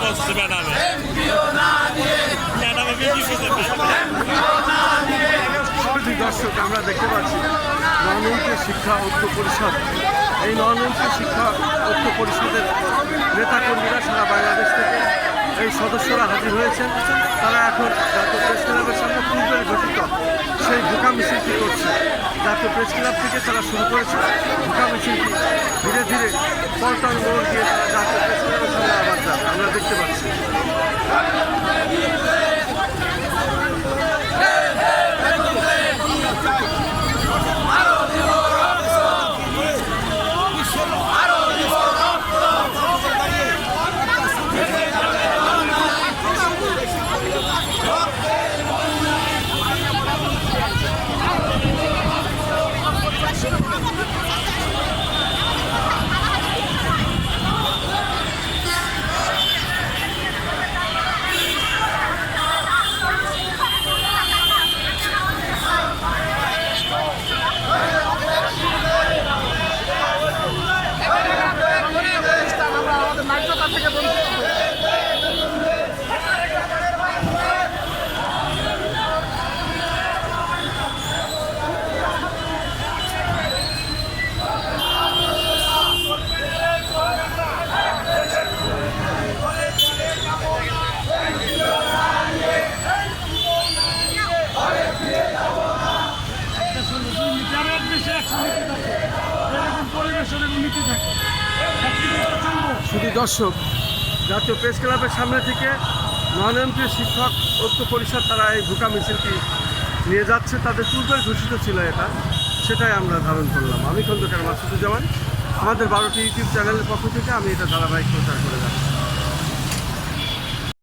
বলছে ম্যাডামে দর্শক আমরা দেখতে পাচ্ছি নরমন্ত্রী শিক্ষা ঐক্য পরিষদ, এই নরমন্ত্রী শিক্ষা ঐক্য পরিষদের নেতাকর্মীরা সারা বাংলাদেশ থেকে এই সদস্যরা হাজির হয়েছেন। তারা এখন জাতীয় প্রেস ক্লাবের সামনে পূর্বের ঘোষিত সেই ঢোকা মিছিলটি করছে। জাতীয় প্রেস ক্লাব থেকে তারা শুরু করেছে ঢোকা মিছিলটি, ধীরে ধীরে পল্টন মোড় গিয়ে তারা জাতীয় প্রেস ক্লাবের সামনে আবার যান আমরা দেখতে পাচ্ছি। শুধু দর্শক, জাতীয় প্রেস ক্লাবের সামনে থেকে নরমন্ত্রী শিক্ষক ঐক্য পরিষদ তারা এই ঢোকা মিছিলটি নিয়ে যাচ্ছে। তাদের পূর্বের ঘোষিত ছিল এটা, সেটাই আমরা ধারণ করলাম। আমি খন্দকার মাসুদুজ্জামান, আমাদের 12টি ইউটিউব চ্যানেলের পক্ষ থেকে আমি এটা ধারাবাহিক প্রচার করে যাচ্ছি।